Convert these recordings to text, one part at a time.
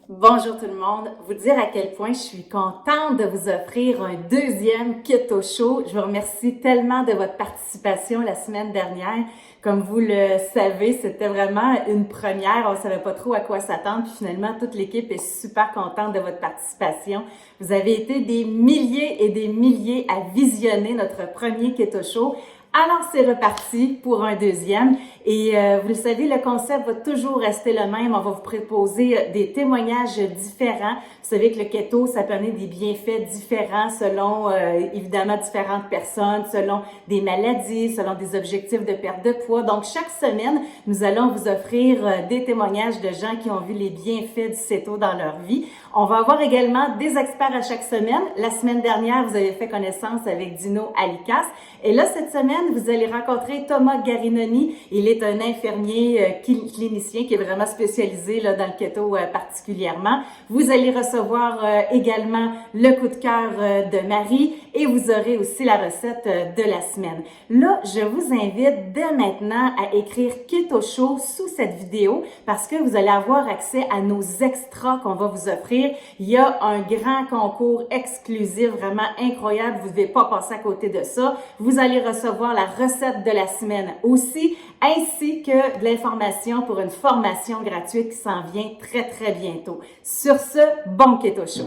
Bonjour tout le monde. Vous dire à quel point je suis contente de vous offrir un deuxième Keto Show. Je vous remercie tellement de votre participation la semaine dernière. Comme vous le savez, c'était vraiment une première. On savait pas trop à quoi s'attendre. Puis finalement, toute l'équipe est super contente de votre participation. Vous avez été des milliers et des milliers à visionner notre premier Keto Show. Alors, c'est reparti pour un deuxième. Et vous le savez, le concept va toujours rester le même. On va vous proposer des témoignages différents. Vous savez que le keto, ça peut amener des bienfaits différents selon, évidemment, différentes personnes, selon des maladies, selon des objectifs de perte de poids. Donc, chaque semaine, nous allons vous offrir des témoignages de gens qui ont vu les bienfaits du keto dans leur vie. On va avoir également des experts à chaque semaine. La semaine dernière, vous avez fait connaissance avec Dino Alicas. Et là, cette semaine, vous allez rencontrer Thomas Garinoni. Il est un infirmier clinicien qui est vraiment spécialisé là, dans le keto particulièrement. Vous allez recevoir également le coup de cœur de Marie et vous aurez aussi la recette de la semaine. Là, je vous invite dès maintenant à écrire Keto Show sous cette vidéo parce que vous allez avoir accès à nos extras qu'on va vous offrir. Il y a un grand concours exclusif, vraiment incroyable. Vous ne devez pas passer à côté de ça. Vous allez recevoir la recette de la semaine aussi, ainsi que de l'information pour une formation gratuite qui s'en vient très, très bientôt. Sur ce, bon Keto Show!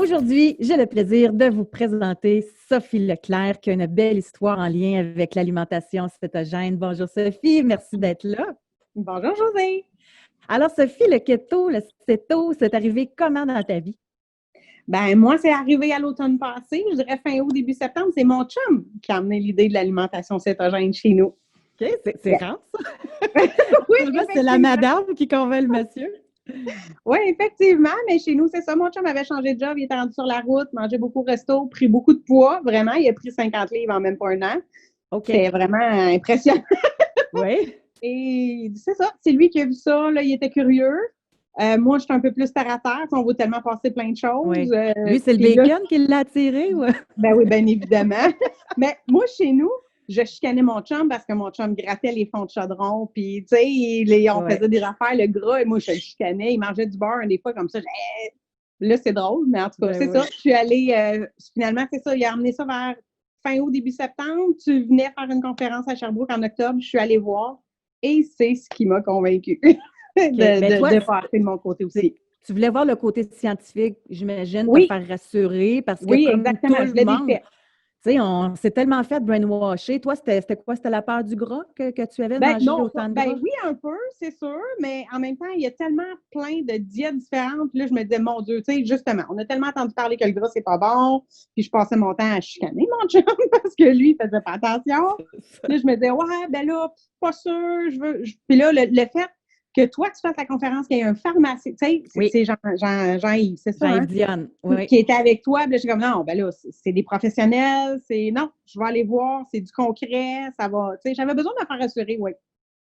Aujourd'hui, j'ai le plaisir de vous présenter Sophie Leclerc, qui a une belle histoire en lien avec l'alimentation cétogène. Bonjour Sophie, merci d'être là. Bonjour José. Alors Sophie, le keto, le céto, c'est arrivé comment dans ta vie? Ben moi, c'est arrivé à l'automne passé, je dirais fin août, début septembre. C'est mon chum qui a amené l'idée de l'alimentation cétogène chez nous. OK, c'est rare ça. Oui, c'est la madame qui convainc le monsieur. Oui, effectivement, mais chez nous, c'est ça. Mon chum avait changé de job, il était rendu sur la route, mangeait beaucoup au resto, pris beaucoup de poids, vraiment. Il a pris 50 livres en même pas un an. Okay. C'est vraiment impressionnant. Oui. Et c'est ça, c'est lui qui a vu ça, là, il était curieux. Moi, je suis un peu plus terre à terre, on veut tellement passer plein de choses. Oui. Lui, c'est le bacon qui l'a attiré? Ou... Ben oui, bien évidemment. Mais moi, chez nous, je chicanais mon chum parce que mon chum grattait les fonds de chaudron, puis tu sais, on faisait des affaires, le gras, et moi, je le chicanais, il mangeait du beurre des fois comme ça. Là, c'est drôle, mais en tout cas, c'est ça. Je suis allée, finalement, c'est ça, il a emmené ça vers fin août, début septembre. Tu venais faire une conférence à Sherbrooke en octobre, je suis allée voir, et c'est ce qui m'a convaincue de passer de mon côté aussi. Tu voulais voir le côté scientifique, j'imagine, oui. te faire rassurer, parce que oui, comme exactement, tout le monde, tu sais, on s'est tellement fait brainwasher. Toi, c'était quoi? C'était la peur du gras que tu avais mangé autant de gras? Oui, un peu, c'est sûr, mais en même temps, il y a tellement plein de diètes différentes. Puis là, je me disais, mon Dieu, tu sais, justement, on a tellement entendu parler que le gras, c'est pas bon. Puis je passais mon temps à chicaner mon chum parce que lui, il faisait pas attention. Là, je me disais, ouais, ben là, pas sûr, Puis là, le fait que toi, tu fasses la conférence, qu'il y ait un pharmacien, tu sais, c'est Jean-Yves, c'est ça, Jean-Yves Dionne, oui. Qui était avec toi, puis là, je suis comme, non, ben là, c'est des professionnels, non, je vais aller voir, c'est du concret, ça va, tu sais, j'avais besoin de me faire rassurer, oui.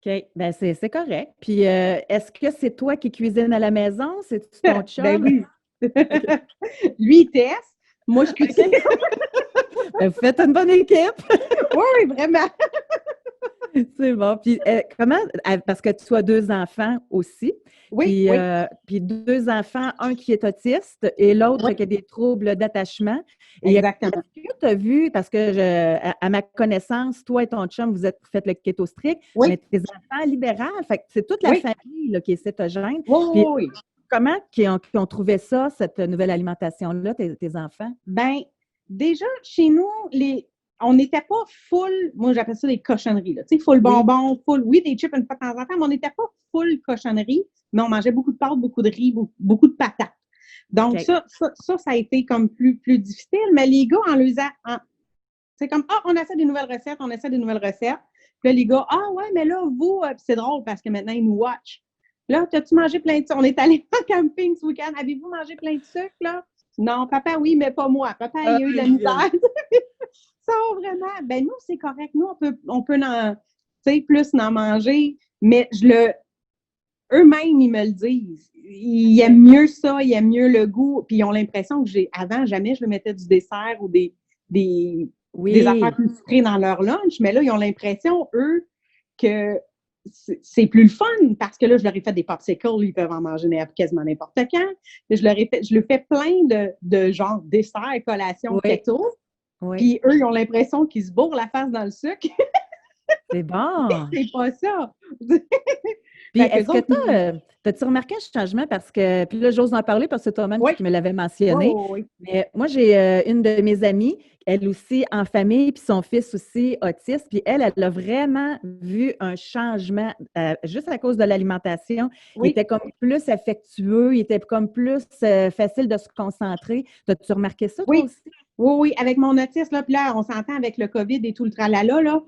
OK, ben c'est correct. Puis, est-ce que c'est toi qui cuisines à la maison? C'est-tu ton chum? Ben oui. Lui, il teste, moi, je cuisine. Ben, vous faites une bonne équipe. Oui, vraiment. C'est bon. Puis comment, parce que tu as 2 enfants aussi. Oui, puis 2 enfants, un qui est autiste et l'autre qui a des troubles d'attachement. Exactement. Est-ce que tu as vu, parce que à ma connaissance, toi et ton chum, vous faites le keto strict, mais tes enfants libéraux, fait que c'est toute la famille là, qui est cétogène. Oui. Comment ils ont trouvé ça, cette nouvelle alimentation-là, tes enfants? Bien, déjà, chez nous, on n'était pas full, moi j'appelle ça des cochonneries, tu sais, full bonbons, full, des chips une fois de temps en temps, mais on n'était pas full cochonneries, mais on mangeait beaucoup de pâtes, beaucoup de riz, beaucoup de patates. Donc ça a été comme plus difficile, mais les gars, c'est comme, on essaie des nouvelles recettes. Puis là, les gars, ouais, mais là, vous, c'est drôle parce que maintenant, ils nous watchent. Là, t'as-tu mangé plein de sucre? On est allé en camping ce week-end. Avez-vous mangé plein de sucre, là? Non, papa, oui, mais pas moi. Papa, il a eu de la misère. Ça, vraiment, ben nous, c'est correct. Nous, on peut plus en manger, mais eux-mêmes, ils me le disent. Ils aiment mieux ça, ils aiment mieux le goût. Puis ils ont l'impression que avant, jamais je le mettais du dessert ou des affaires plus sucrées dans leur lunch. Mais là, ils ont l'impression, eux, que c'est plus le fun parce que là, je leur ai fait des popsicles, ils peuvent en manger quasiment n'importe quand. Je leur fais plein de genre desserts, collations, keto. Oui. Puis eux, ils ont l'impression qu'ils se bourrent la face dans le sucre. C'est bon! C'est pas ça! Puis, est-ce que t'as-tu remarqué un changement? Parce que, puis là, j'ose en parler parce que c'est toi-même qui me l'avais mentionné. Oui. Mais moi, j'ai une de mes amies, elle aussi en famille, puis son fils aussi autiste, puis elle a vraiment vu un changement juste à cause de l'alimentation. Il était comme plus affectueux, il était comme plus facile de se concentrer. As-tu remarqué ça, toi aussi? Oui, avec mon autisme, là, puis là, on s'entend avec le COVID et tout le tralala, là.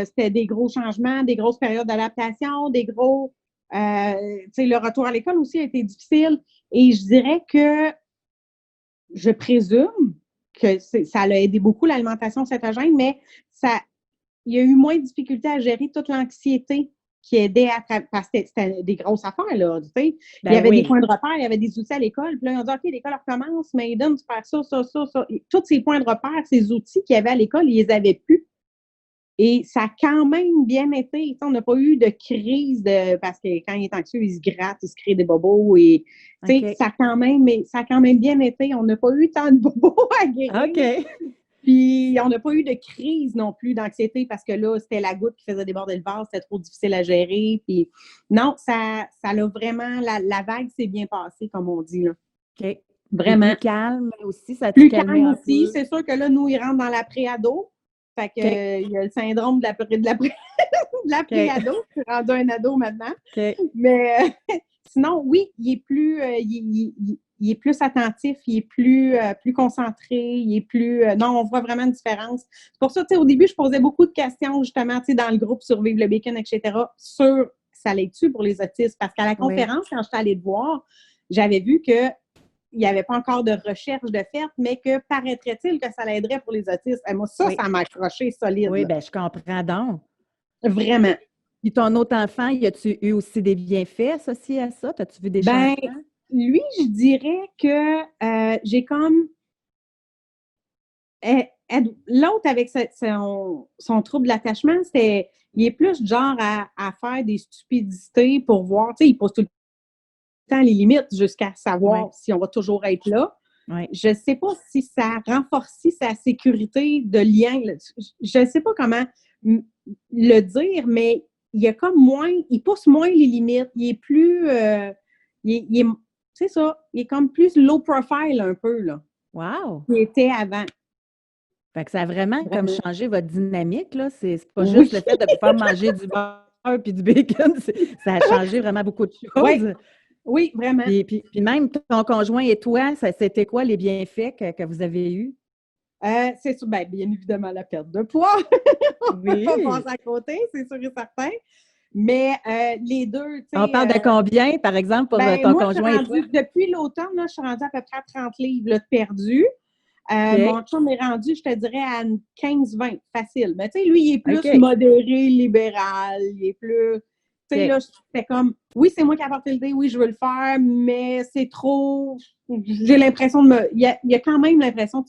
C'était des gros changements, des grosses périodes d'adaptation, des gros... tu sais, le retour à l'école aussi a été difficile. Et je dirais que je présume que ça l'a aidé beaucoup, l'alimentation cétogène, mais il y a eu moins de difficultés à gérer toute l'anxiété qui aidait parce que c'était des grosses affaires, là, tu sais. Il y avait des points de repère, il y avait des outils à l'école, puis là, ils ont dit, OK, l'école recommence, mais Aiden, tu fais ça. Et tous ces points de repère, ces outils qu'il y avait à l'école, ils les avaient plus. Et ça a quand même bien été. On n'a pas eu de crise parce que quand il est anxieux, il se gratte, il se crée des bobos. Et ça a quand même bien été. On n'a pas eu tant de bobos à guérir. OK. Puis on n'a pas eu de crise non plus d'anxiété parce que là, c'était la goutte qui faisait déborder le vase, c'était trop difficile à gérer. Puis non, ça l'a vraiment, la vague s'est bien passée, comme on dit. Là. OK. Vraiment. Plus calme aussi, ça plus calme aussi. C'est sûr que là, nous, il rentre dans la pré-ado. Fait que il y a le syndrome de la pré-ado. Je suis rendue un ado maintenant. Mais sinon, oui, il est plus il est plus attentif, il est plus concentré, il est plus non, on voit vraiment une différence. C'est pour ça, tu sais, au début, je posais beaucoup de questions, justement, tu sais, dans le groupe Survivre le bacon, etc., sur ça l'aide-tu pour les autistes? Parce qu'à la conférence, quand j'étais allée te voir, j'avais vu que il n'y avait pas encore de recherche de fait, mais que paraîtrait-il que ça l'aiderait pour les autistes. Et moi, ça m'a accroché solide. Oui, bien, je comprends donc. Vraiment. Puis ton autre enfant, y a-tu eu aussi des bienfaits associés à ça? As-tu vu des changements? Lui, je dirais que j'ai comme... L'autre, avec son trouble d'attachement, il est plus genre à faire des stupidités pour voir. Tu sais, il pose tout le temps les limites jusqu'à savoir si on va toujours être là. Je ne sais pas si ça renforce sa sécurité de lien. Je ne sais pas comment le dire, mais il y a comme il pousse moins les limites. Il est plus... c'est ça, il est comme plus low profile un peu, là. Wow! Il était avant. Fait que ça a vraiment comme changé votre dynamique, là. C'est pas juste le fait de pouvoir manger du beurre puis du bacon. Ça a changé vraiment beaucoup de choses. Oui, vraiment. Puis même ton conjoint et toi, c'était quoi les bienfaits que vous avez eus? C'est sûr, bien évidemment, la perte de poids. On ne peut pas passer à côté, c'est sûr et certain. Mais les deux, tu sais... On parle de combien, par exemple, pour ton conjoint et toi? Depuis l'automne, là, je suis rendue à peu près à 30 livres là, de perdus. Mon chum est rendu, je te dirais, à 15-20, facile. Mais tu sais, lui, il est plus modéré, libéral, il est plus... Tu sais, là, c'était comme, oui, c'est moi qui ai apporté l'idée, oui, je veux le faire, mais c'est trop... J'ai l'impression il y a quand même l'impression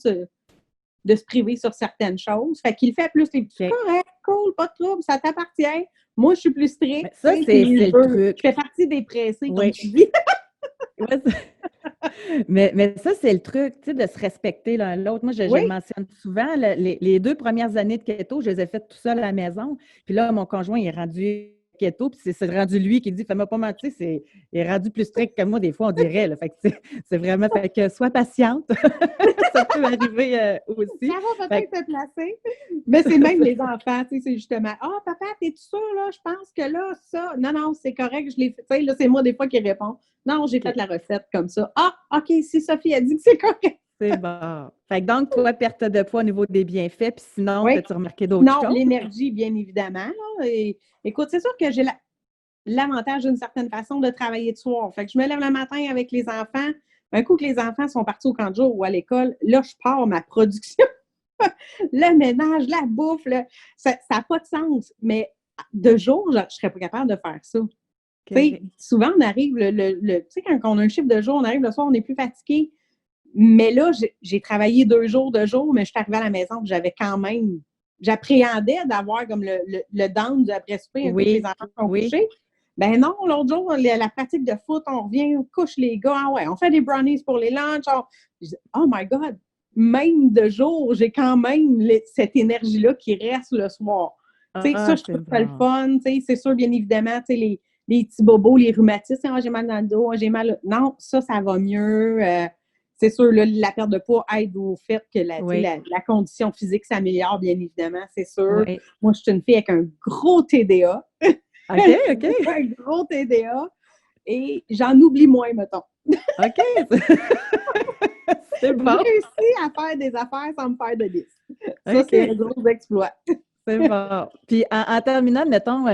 de se priver sur certaines choses. Fait qu'il fait plus les petits correct, cool, pas de trouble, ça t'appartient. Moi, je suis plus stricte. Mais ça, c'est le truc. Je fais partie des pressés, comme tu dis. mais ça, c'est le truc, tu sais, de se respecter l'un l'autre. Moi, je le mentionne souvent, les 2 premières années de keto, je les ai faites tout seul à la maison. Puis là, mon conjoint, il est rendu keto, puis c'est rendu lui qui dit « Fais-moi pas mentir, il est rendu plus strict que moi, des fois, on dirait. » Là. Fait que c'est vraiment, fait que sois patiente. Ça peut arriver aussi. Ça va peut-être se placer. Mais c'est même les enfants, tu sais, c'est justement « Ah, papa, t'es-tu sûr, là? Je pense que là, ça... » Non, c'est correct, je l'ai fait. Tu sais, là, c'est moi, des fois, qui réponds. Non, j'ai fait la recette comme ça. Ah, OK, si Sophie a dit que c'est correct. C'est bon. Fait que donc, toi, perte de poids au niveau des bienfaits, puis sinon, as-tu remarqué d'autres choses? Non, l'énergie, bien évidemment. Là, et, écoute, c'est sûr que j'ai l'avantage d'une certaine façon de travailler de soir. Fait que je me lève le matin avec les enfants, Un coup que les enfants sont partis au camp de jour ou à l'école, là, je pars ma production. Le ménage, la bouffe, ça n'a pas de sens. Mais de jour, je ne serais pas capable de faire ça. Okay. Souvent, on arrive, tu sais, quand on a un chiffre de jour, on arrive le soir, on est plus fatigué. Mais là, j'ai travaillé 2 jours de jour, mais je suis arrivée à la maison, j'avais quand même, j'appréhendais d'avoir comme le down du après-souper, un coup que les enfants sont couchés. Ben non, l'autre jour, la pratique de foot, on revient, on couche les gars, ah ouais, on fait des brownies pour les lunchs. Oh my God! Même de jour, j'ai quand même cette énergie-là qui reste le soir. Ça, je trouve ça le fun. C'est sûr, bien évidemment, les petits bobos, les rhumatismes, j'ai mal dans le dos, j'ai mal. Non, ça va mieux. C'est sûr, là, la perte de poids aide au fait que la condition physique s'améliore, bien évidemment, c'est sûr. Oui. Moi, je suis une fille avec un gros TDA. OK. Un gros TDA. Et j'en oublie moins, mettons. OK. C'est bon. J'ai réussi à faire des affaires sans me faire de liste. Ça, c'est un gros exploit. C'est bon. Puis, en terminant, mettons,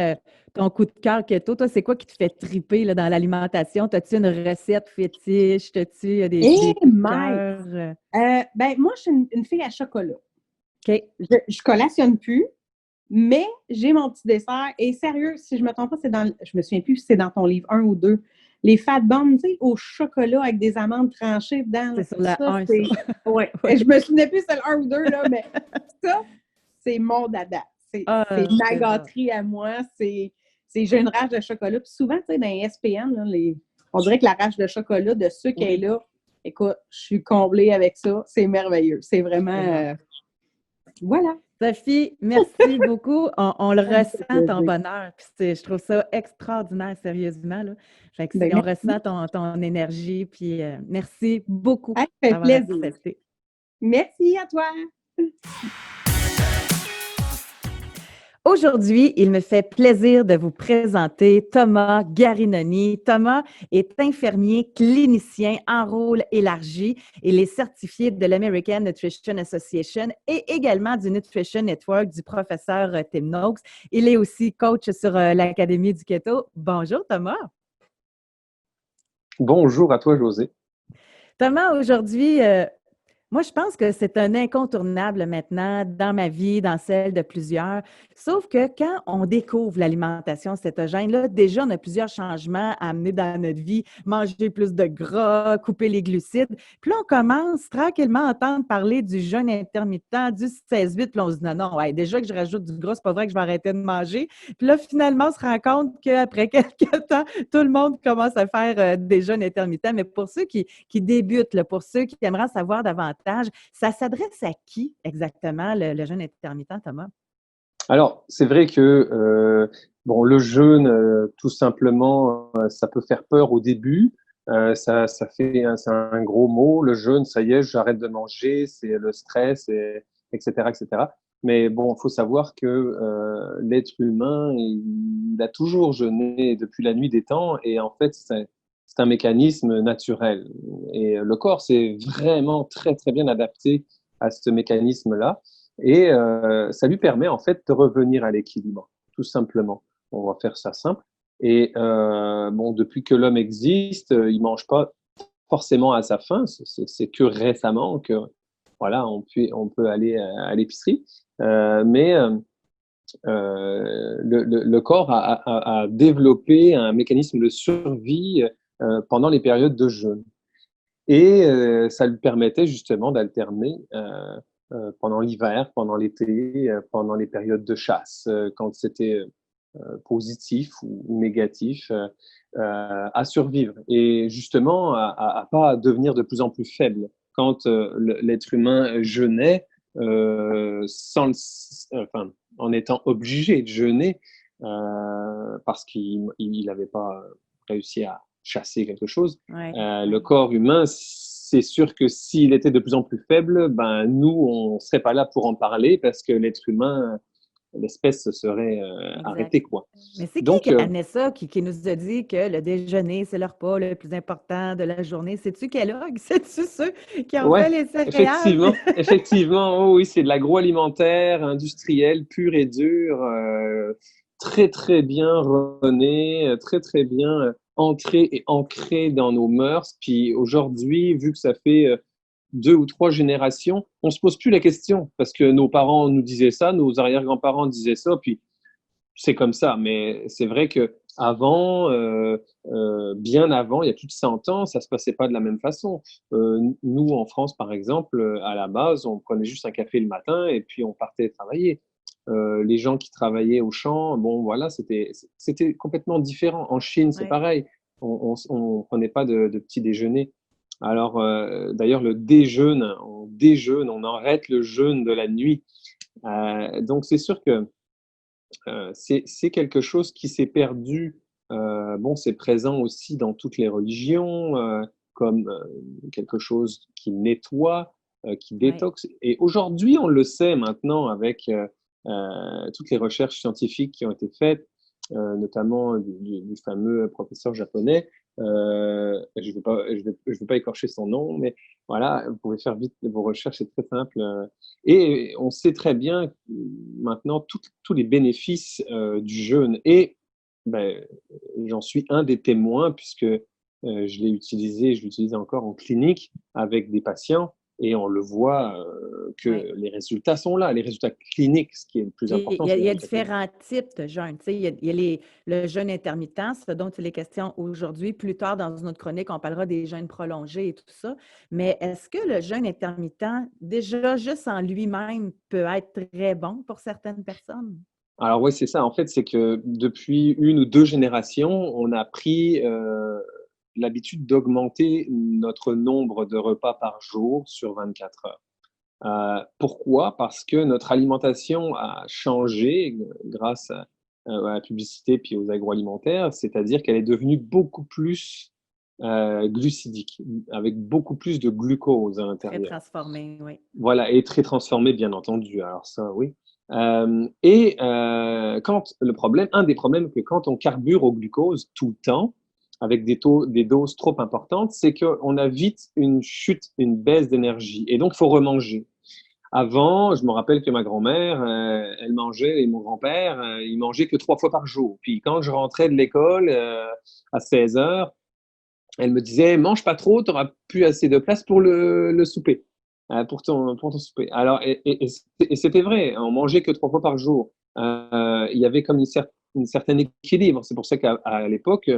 ton coup de cœur keto, toi, c'est quoi qui te fait triper là, dans l'alimentation? As-tu une recette fétiche? As-tu des coups de cœur? Ben, moi, je suis une fille à chocolat. OK. Je collationne plus, mais j'ai mon petit dessert. Et sérieux, si je ne me trompe pas, je me souviens plus si c'est dans ton livre 1 ou 2. Les fat bombs, tu sais, au chocolat avec des amandes tranchées dedans. C'est sur la 1, ça. Ouais. Je me souvenais plus si c'est le 1 ou 2, là, mais ça, c'est mon dada. C'est ma gâterie à moi. J'ai une rage de chocolat. Puis souvent, tu sais, dans les SPN, là, on dirait que la rage de chocolat, de sucre est là. Écoute, je suis comblée avec ça. C'est merveilleux. C'est vraiment... voilà. Sophie, merci beaucoup. On le ressent, ton bonheur. Puis je trouve ça extraordinaire, sérieusement. Là. Fait que on ressent ton énergie. Puis merci beaucoup d'avoir accepté. Merci à toi. Aujourd'hui, il me fait plaisir de vous présenter Thomas Garinoni. Thomas est infirmier clinicien en rôle élargi. Il est certifié de l'American Nutrition Association et également du Nutrition Network du professeur Tim Noakes. Il est aussi coach sur l'Académie du Keto. Bonjour Thomas. Bonjour à toi Josée. Thomas, aujourd'hui, moi, je pense que c'est un incontournable maintenant dans ma vie, dans celle de plusieurs. Sauf que quand on découvre l'alimentation cétogène, là, déjà, on a plusieurs changements à amener dans notre vie. Manger plus de gras, couper les glucides. Puis là, on commence tranquillement à entendre parler du jeûne intermittent, du 16-8. Puis on se dit non, ouais, déjà que je rajoute du gras, c'est pas vrai que je vais arrêter de manger. Puis là, finalement, on se rend compte qu'après quelques temps, tout le monde commence à faire des jeûnes intermittents. Mais pour ceux qui débutent, là, pour ceux qui aimeraient savoir davantage, ça s'adresse à qui exactement, le jeûne intermittent, Thomas? Alors, c'est vrai que le jeûne, tout simplement, ça peut faire peur au début. C'est un gros mot. Le jeûne, ça y est, j'arrête de manger, c'est le stress, etc., etc. Mais bon, il faut savoir que l'être humain, il a toujours jeûné depuis la nuit des temps, et en fait, c'est un mécanisme naturel. Et le corps s'est vraiment très, très bien adapté à ce mécanisme-là. Et ça lui permet en fait de revenir à l'équilibre, tout simplement. On va faire ça simple. Et depuis que l'homme existe, il mange pas forcément à sa faim. C'est que récemment que voilà, on peut aller à l'épicerie. Mais le corps a développé un mécanisme de survie pendant les périodes de jeûne. Et ça lui permettait justement d'alterner pendant l'hiver, pendant l'été, pendant les périodes de chasse, quand c'était positif ou négatif, à survivre. Et justement, à pas devenir de plus en plus faible. Quand l'être humain jeûnait, en étant obligé de jeûner, parce qu'il n'avait pas réussi à chasser quelque chose. Le corps humain, c'est sûr que s'il était de plus en plus faible, nous, on ne serait pas là pour en parler parce que l'être humain, l'espèce se serait arrêtée, quoi. Mais c'est qui a amené ça, qui nous a dit que le déjeuner, c'est le repas le plus important de la journée? C'est-tu Kellogg? C'est-tu ceux qui ont fait les céréales? Effectivement, oui, c'est de l'agroalimentaire industriel pur et dur, très, très bien rené, très, très bien entré et ancré dans nos mœurs. Puis aujourd'hui, vu que ça fait 2 ou 3 générations, on se pose plus la question parce que nos parents nous disaient ça, nos arrière-grands-parents disaient ça, puis c'est comme ça. Mais c'est vrai que avant, bien avant, il y a plus de 100 ans, ça se passait pas de la même façon. Nous, en France, par exemple, à la base, on prenait juste un café le matin et puis on partait travailler. Les gens qui travaillaient au champ, bon, voilà, c'était complètement différent. En Chine, c'est Ouais. pareil. On prenait pas de petit déjeuner. Alors, d'ailleurs, le déjeune, on déjeune, on arrête le jeûne de la nuit. Donc, c'est sûr que c'est quelque chose qui s'est perdu. Bon, c'est présent aussi dans toutes les religions, comme quelque chose qui nettoie, qui Ouais. détoxe. Et aujourd'hui, on le sait maintenant avec toutes les recherches scientifiques qui ont été faites, notamment du fameux professeur japonais. Je vais pas écorcher son nom, mais voilà, vous pouvez faire vite vos recherches, c'est très simple. Et on sait très bien maintenant tous les bénéfices du jeûne. Et ben, j'en suis un des témoins puisque je l'utilise encore en clinique avec des patients et on le voit que Ouais. les résultats sont là, les résultats cliniques, ce qui est le plus Puis important, il y a, c'est il les y a résultats cliniques. différents types de jeûnes. Tu sais, il y a le jeûne intermittent, ce dont il est question aujourd'hui. Plus tard, dans une autre chronique, on parlera des jeûnes prolongés et tout ça. Mais est-ce que le jeûne intermittent, déjà juste en lui-même, peut être très bon pour certaines personnes? Alors oui, c'est ça. En fait, c'est que depuis 1 ou 2 générations, on a pris l'habitude d'augmenter notre nombre de repas par jour sur 24 heures. Pourquoi? Parce que notre alimentation a changé grâce à la publicité puis aux agroalimentaires, c'est-à-dire qu'elle est devenue beaucoup plus glucidique, avec beaucoup plus de glucose à Très l'intérieur. transformé, oui. Voilà, et très transformé, bien entendu. Alors ça, oui. Un des problèmes que quand on carbure au glucose tout le temps, avec des doses trop importantes, c'est qu'on a vite une chute, une baisse d'énergie. Et donc, il faut remanger. Avant, je me rappelle que ma grand-mère, elle mangeait, et mon grand-père, il mangeait que 3 fois par jour. Puis quand je rentrais de l'école à 16 heures, elle me disait, mange pas trop, tu n'auras plus assez de place pour le souper, pour ton souper. Alors, et c'était vrai, on mangeait que 3 fois par jour. Il y avait comme une certain équilibre. C'est pour ça qu'à l'époque,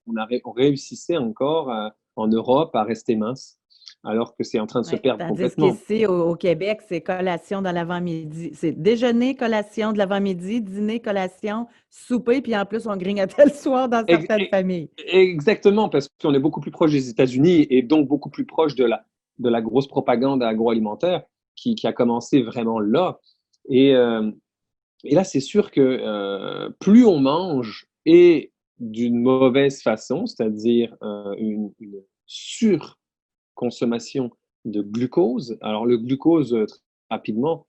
on réussissait encore en Europe à rester mince, alors que c'est en train de se Ouais. perdre Tandis complètement. qu'ici, au Québec, c'est collation dans l'avant-midi. C'est déjeuner, collation de l'avant-midi, dîner, collation, souper, puis en plus, on grignotait le soir dans Ex- certaines familles. Exactement, parce qu'on est beaucoup plus proche des États-Unis et donc beaucoup plus proche de la grosse propagande agroalimentaire qui a commencé vraiment là. Et, euh, et là, c'est sûr que plus on mange et d'une mauvaise façon, c'est-à-dire une surconsommation de glucose. Alors le glucose, très rapidement,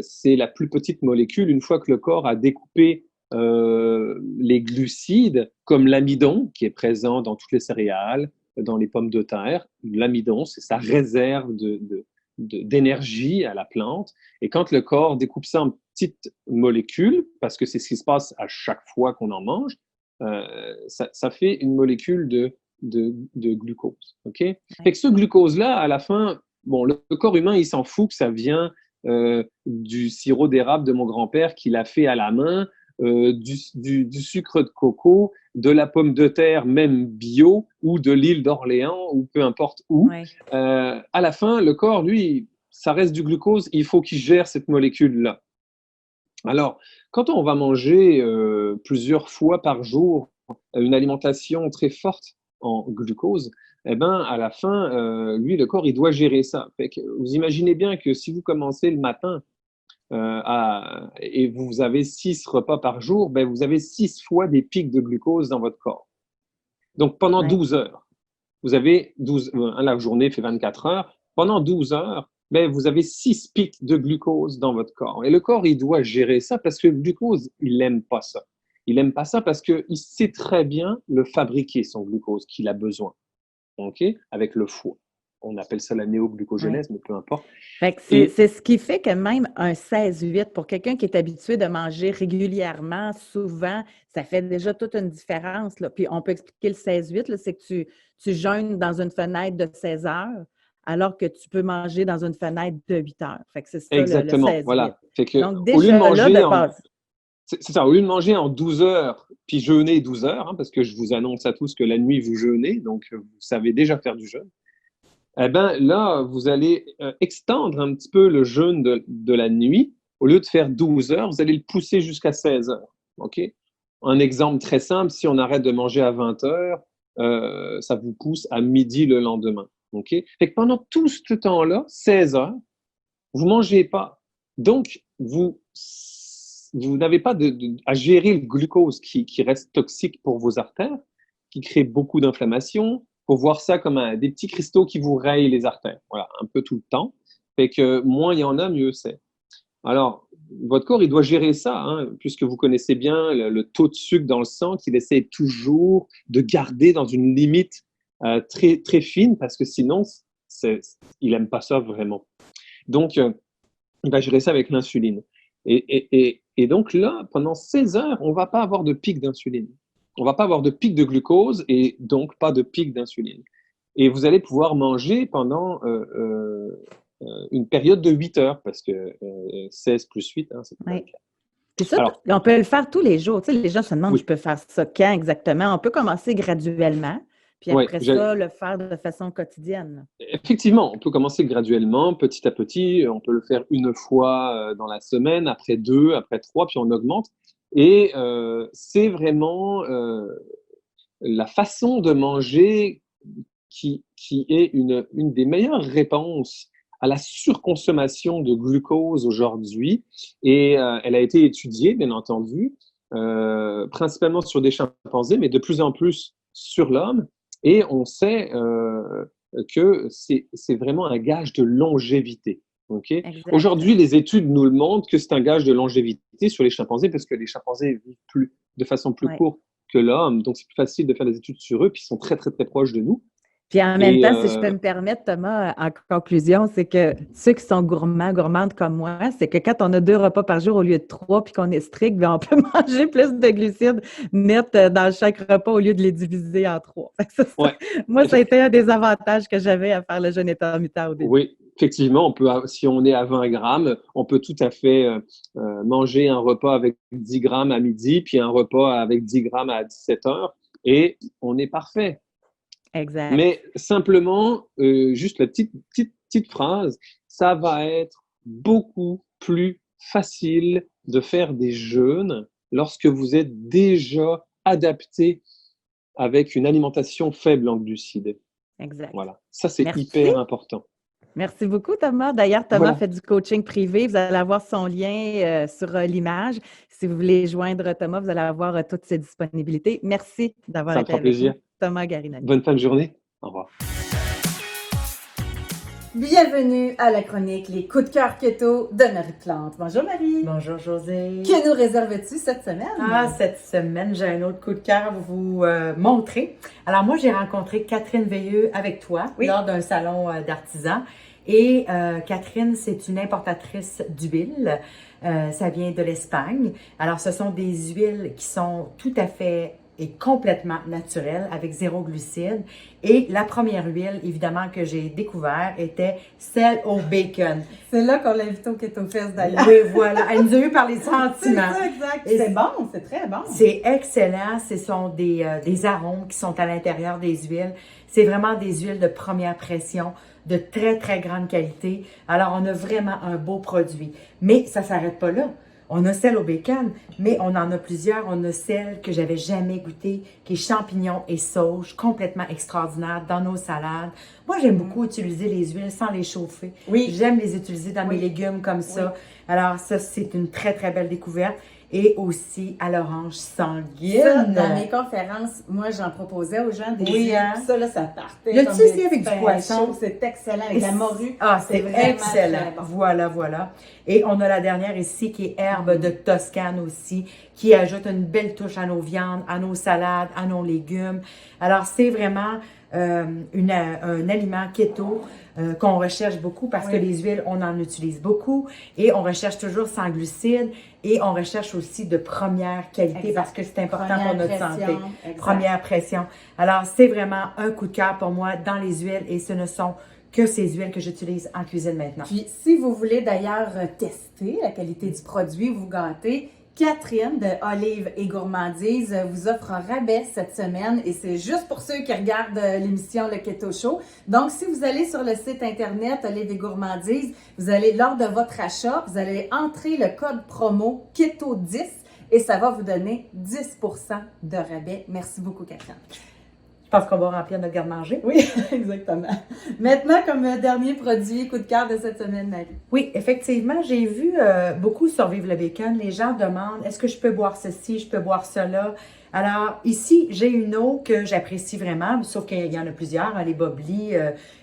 c'est la plus petite molécule une fois que le corps a découpé les glucides, comme l'amidon, qui est présent dans toutes les céréales, dans les pommes de terre. L'amidon, c'est sa réserve d'énergie à la plante. Et quand le corps découpe ça en petites molécules, parce que c'est ce qui se passe à chaque fois qu'on en mange, ça fait une molécule de glucose. Okay? Fait que ce glucose-là, à la fin, bon, le corps humain, il s'en fout que ça vient du sirop d'érable de mon grand-père qu'il a fait à la main, du sucre de coco, de la pomme de terre, même bio, ou de l'île d'Orléans, ou peu importe où. Ouais. À la fin, le corps, lui, ça reste du glucose, il faut qu'il gère cette molécule-là. Alors, quand on va manger plusieurs fois par jour une alimentation très forte en glucose, eh ben, à la fin, lui, le corps, il doit gérer ça. Fait que vous imaginez bien que si vous commencez le matin et vous avez 6 repas par jour, ben, vous avez 6 fois des pics de glucose dans votre corps. Donc, pendant Ouais. 12 heures, vous avez la journée fait 24 heures. Pendant 12 heures, ben, vous avez 6 pics de glucose dans votre corps. Et le corps, il doit gérer ça parce que le glucose, il n'aime pas ça. Il n'aime pas ça parce qu'il sait très bien le fabriquer, son glucose, qu'il a besoin, okay, avec le foie. on appelle ça la néoglucogénèse, mais peu importe. Fait que c'est ce qui fait que même un 16-8, pour quelqu'un qui est habitué de manger régulièrement, souvent, ça fait déjà toute une différence, là. Puis on peut expliquer le 16-8, là, c'est que tu jeûnes dans une fenêtre de 16 heures, alors que tu peux manger dans une fenêtre de 8 heures. Fait que c'est ça, Exactement, le 16-8. voilà. Fait que, Donc, au lieu de déjà manger là, de en, base. c'est ça, au lieu de manger en 12 heures, puis jeûner 12 heures, hein, parce que je vous annonce à tous que la nuit, vous jeûnez, donc vous savez déjà faire du jeûne. Eh bien, là, vous allez extendre un petit peu le jeûne de la nuit. Au lieu de faire 12 heures, vous allez le pousser jusqu'à 16 heures. OK? Un exemple très simple, si on arrête de manger à 20 heures, ça vous pousse à midi le lendemain. OK? Fait que pendant tout ce temps-là, 16 heures, vous ne mangez pas. Donc, vous n'avez pas à gérer le glucose qui reste toxique pour vos artères, qui crée beaucoup d'inflammation. Faut voir ça comme des petits cristaux qui vous rayent les artères. Voilà, un peu tout le temps. Fait que moins il y en a, mieux c'est. Alors, votre corps, il doit gérer ça, hein, puisque vous connaissez bien le taux de sucre dans le sang qu'il essaie toujours de garder dans une limite très, très fine, parce que sinon, il n'aime pas ça vraiment. Donc, il va gérer ça avec l'insuline. Et donc là, pendant 16 heures, on ne va pas avoir de pic d'insuline. On ne va pas avoir de pic de glucose et donc pas de pic d'insuline. Et vous allez pouvoir manger pendant une période de 8 heures, parce que 16 plus 8, hein, c'est pas Oui. Puis ça, alors, on peut le faire tous les jours. Tu sais, les gens se demandent, je peux faire ça quand exactement? On peut commencer graduellement, puis après ça, le faire de façon quotidienne. Effectivement, on peut commencer graduellement, petit à petit. On peut le faire une fois dans la semaine, après 2, après 3, puis on augmente. Et c'est vraiment la façon de manger qui est une des meilleures réponses à la surconsommation de glucose aujourd'hui. Et elle a été étudiée, bien entendu, principalement sur des chimpanzés, mais de plus en plus sur l'homme. Et on sait que c'est vraiment un gage de longévité. Okay? Aujourd'hui, les études nous le montrent que c'est un gage de longévité sur les chimpanzés, parce que les chimpanzés vivent de façon plus courte que l'homme. Donc, c'est plus facile de faire des études sur eux, puis ils sont très, très, très proches de nous. Puis en même temps, si je peux me permettre, Thomas, en conclusion, c'est que ceux qui sont gourmandes comme moi, c'est que quand on a 2 repas par jour au lieu de 3, puis qu'on est strict, bien, on peut manger plus de glucides nets dans chaque repas au lieu de les diviser en 3. Moi, ça a été un des avantages que j'avais à faire le jeûne intermittent au début. Oui, effectivement, si on est à 20 grammes, on peut tout à fait manger un repas avec 10 grammes à midi, puis un repas avec 10 grammes à 17 heures, et on est parfait. Exact. Mais simplement, juste la petite phrase, ça va être beaucoup plus facile de faire des jeûnes lorsque vous êtes déjà adapté avec une alimentation faible en glucides. Exact. Voilà, ça c'est hyper important. Merci beaucoup, Thomas. D'ailleurs, Thomas fait du coaching privé. Vous allez avoir son lien sur l'image. Si vous voulez joindre Thomas, vous allez avoir toutes ses disponibilités. Merci d'avoir été avec nous, Thomas Garinani. Bonne fin de journée. Au revoir. Bienvenue à la chronique Les coups de cœur keto de Marie Plante. Bonjour Marie. Bonjour Josée. Que nous réserves-tu cette semaine? Cette semaine, j'ai un autre coup de cœur à vous montrer. Alors moi, j'ai rencontré Catherine Veilleux avec toi lors d'un salon d'artisans. Et Catherine, c'est une importatrice d'huile. Ça vient de l'Espagne. Alors, ce sont des huiles qui sont tout à fait et complètement naturelle, avec 0 glucides. Et la première huile, évidemment, que j'ai découvert était celle au bacon. C'est là qu'on l'a invitée au Keto Fest, d'ailleurs. Oui, voilà. Elle nous a eu par les sentiments. C'est ça, exact. C'est bon, c'est très bon. C'est excellent. Ce sont des arômes qui sont à l'intérieur des huiles. C'est vraiment des huiles de première pression, de très, très grande qualité. Alors, on a vraiment un beau produit. Mais ça ne s'arrête pas là. On a celle au bacon, mais on en a plusieurs. On a celle que j'avais jamais goûtée, qui est champignons et sauge, complètement extraordinaire dans nos salades. Moi, j'aime beaucoup utiliser les huiles sans les chauffer. Oui. J'aime les utiliser dans mes légumes comme ça. Alors ça, c'est une très, très belle découverte. Et aussi à l'orange sanguine. Ça, dans mes conférences, moi, j'en proposais aux gens des huiles. Ça, là, ça partait. Le tissu avec du poisson. C'est excellent. Avec la morue. Ah, c'est excellent. Bon. Voilà, voilà. Et on a la dernière ici qui est herbe de Toscane aussi, qui ajoute une belle touche à nos viandes, à nos salades, à nos légumes. Alors, c'est vraiment un aliment keto qu'on recherche beaucoup parce que les huiles, on en utilise beaucoup et on recherche toujours sans glucides et on recherche aussi de première qualité parce que c'est important pour notre santé. Première pression. Alors, c'est vraiment un coup de cœur pour moi dans les huiles et ce ne sont que ces huiles que j'utilise en cuisine maintenant. Puis, si vous voulez d'ailleurs tester la qualité du produit, vous gâter, Catherine de Olive et Gourmandise vous offre un rabais cette semaine et c'est juste pour ceux qui regardent l'émission Le Keto Show. Donc, si vous allez sur le site internet Olive et Gourmandise, vous allez, lors de votre achat, vous allez entrer le code promo KETO10 et ça va vous donner 10% de rabais. Merci beaucoup, Catherine. Je pense qu'on va remplir notre garde-manger. Oui, exactement. Maintenant, comme dernier produit, coup de cœur de cette semaine, Marie. Oui, effectivement, j'ai vu beaucoup sur Vive le Bacon. Les gens demandent, est-ce que je peux boire ceci, je peux boire cela? Alors, ici, j'ai une eau que j'apprécie vraiment, sauf qu'il y en a plusieurs, hein, les Bobli,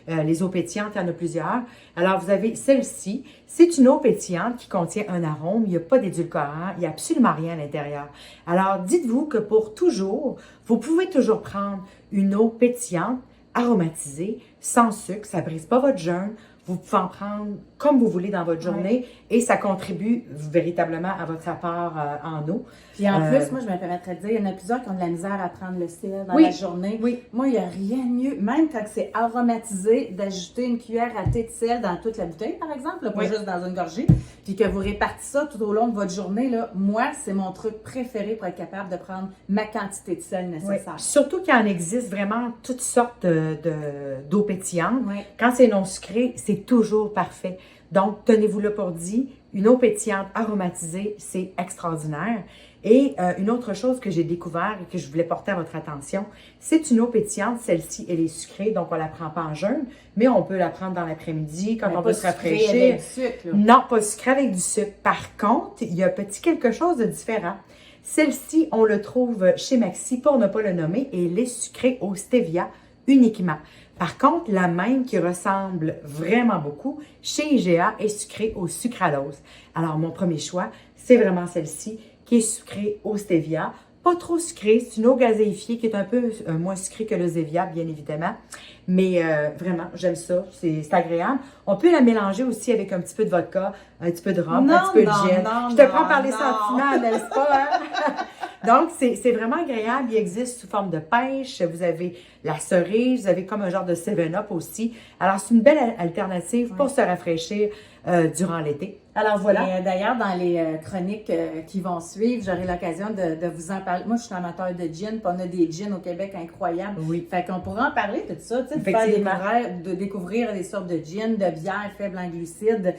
les eaux pétillantes, il y en a plusieurs. Alors, vous avez celle-ci. C'est une eau pétillante qui contient un arôme, il n'y a pas d'édulcorant, il n'y a absolument rien à l'intérieur. Alors, dites-vous que pour toujours, vous pouvez toujours prendre une eau pétillante, aromatisée, sans sucre, ça ne brise pas votre jeûne. Vous pouvez en prendre comme vous voulez dans votre journée et ça contribue véritablement à votre apport en eau. Puis en plus, moi, je me permettrais de dire, il y en a plusieurs qui ont de la misère à prendre le sel dans la journée. Oui. Moi, il n'y a rien de mieux, même quand c'est aromatisé, d'ajouter une cuillère à thé de sel dans toute la bouteille, par exemple, là, pas juste dans une gorgée, puis que vous répartissez ça tout au long de votre journée. Là, moi, c'est mon truc préféré pour être capable de prendre ma quantité de sel nécessaire. Oui. Surtout qu'il en existe vraiment toutes sortes d'eau pétillante. Oui. Quand c'est non sucré, c'est toujours parfait. Donc, tenez-vous-le pour dit, une eau pétillante aromatisée, c'est extraordinaire. Et une autre chose que j'ai découvert et que je voulais porter à votre attention, c'est une eau pétillante. Celle-ci, elle est sucrée, donc on ne la prend pas en jeûne, mais on peut la prendre dans l'après-midi quand on veut se rafraîchir. Avec du sucre, là. Non, pas sucrée avec du sucre. Par contre, il y a quelque chose de différent. Celle-ci, on le trouve chez Maxi, pour ne pas le nommer, et elle est sucrée au stevia uniquement. Par contre, la même qui ressemble vraiment beaucoup chez IGA est sucrée au sucralose. Alors, mon premier choix, c'est vraiment celle-ci qui est sucrée au stevia. Pas trop sucrée, c'est une eau gazéifiée qui est un peu moins sucrée que le stevia, bien évidemment. Mais vraiment, j'aime ça, c'est agréable. On peut la mélanger aussi avec un petit peu de vodka, un petit peu de rhum, un petit peu de gin. Je te prends par les sentiments, n'est-ce pas? Hein? Donc, c'est vraiment agréable. Il existe sous forme de pêche. Vous avez la cerise, vous avez comme un genre de 7-Up aussi. Alors, c'est une belle alternative pour se rafraîchir durant l'été. Alors voilà. Et d'ailleurs, dans les chroniques qui vont suivre, j'aurai l'occasion de vous en parler. Moi, je suis amateur de gin, puis on a des gins au Québec incroyables. Oui. Fait qu'on pourra en parler de tout ça, tu sais, de découvrir des sortes de gins, de bières faibles en glucides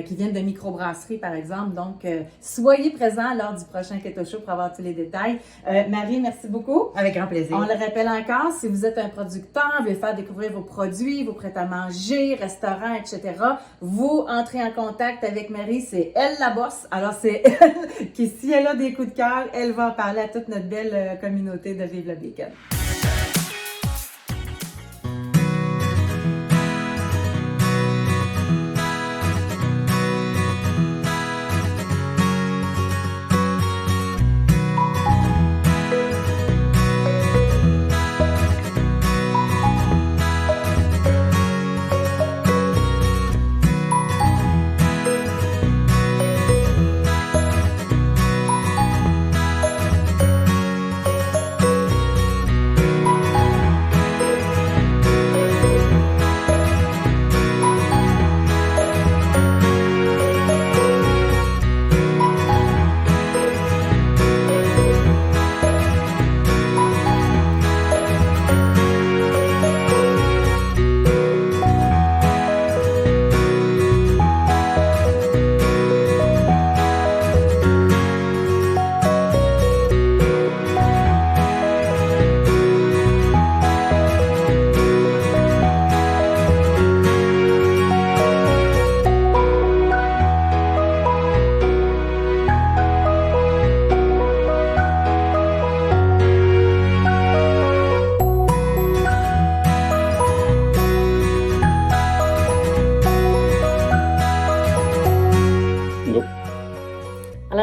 qui viennent de microbrasseries, par exemple. Donc, soyez présents lors du prochain Keto Show pour avoir tous les détails. Marie, merci beaucoup. Avec grand plaisir. On le rappelle encore, si vous êtes un producteur, vous voulez faire découvrir vos produits, vos prêts à manger, restaurants, etc., vous entrez en contact avec Marie, c'est elle la bosse. Alors, c'est elle qui, si elle a des coups de cœur, elle va en parler à toute notre belle communauté de Vive le Bacon.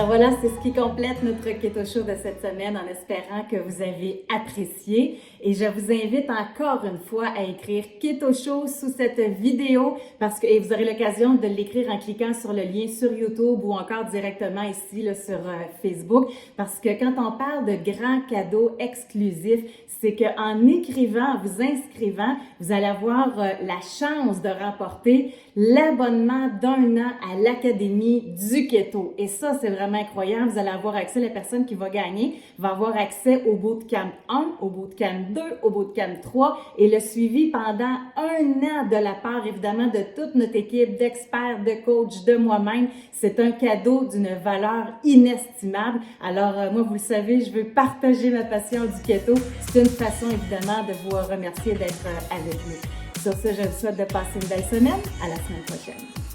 Alors voilà, c'est ce qui complète notre Keto Show de cette semaine en espérant que vous avez apprécié. Et je vous invite encore une fois à écrire Keto Show sous cette vidéo et vous aurez l'occasion de l'écrire en cliquant sur le lien sur YouTube ou encore directement ici là, sur Facebook. Parce que quand on parle de grands cadeaux exclusifs, c'est qu'en écrivant, en vous inscrivant, vous allez avoir la chance de remporter l'abonnement d'1 an à l'Académie du Keto. Et ça, c'est vraiment incroyable. Vous allez avoir accès, la personne qui va gagner va avoir accès au Bootcamp 1, au Bootcamp 2, au Bootcamp 3 et le suivi pendant 1 an de la part, évidemment, de toute notre équipe d'experts, de coachs, de moi-même. C'est un cadeau d'une valeur inestimable. Alors, moi, vous le savez, je veux partager ma passion du Keto. C'est une façon, évidemment, de vous remercier d'être avec nous. Sur ce, je vous souhaite de passer une belle semaine. À la semaine prochaine.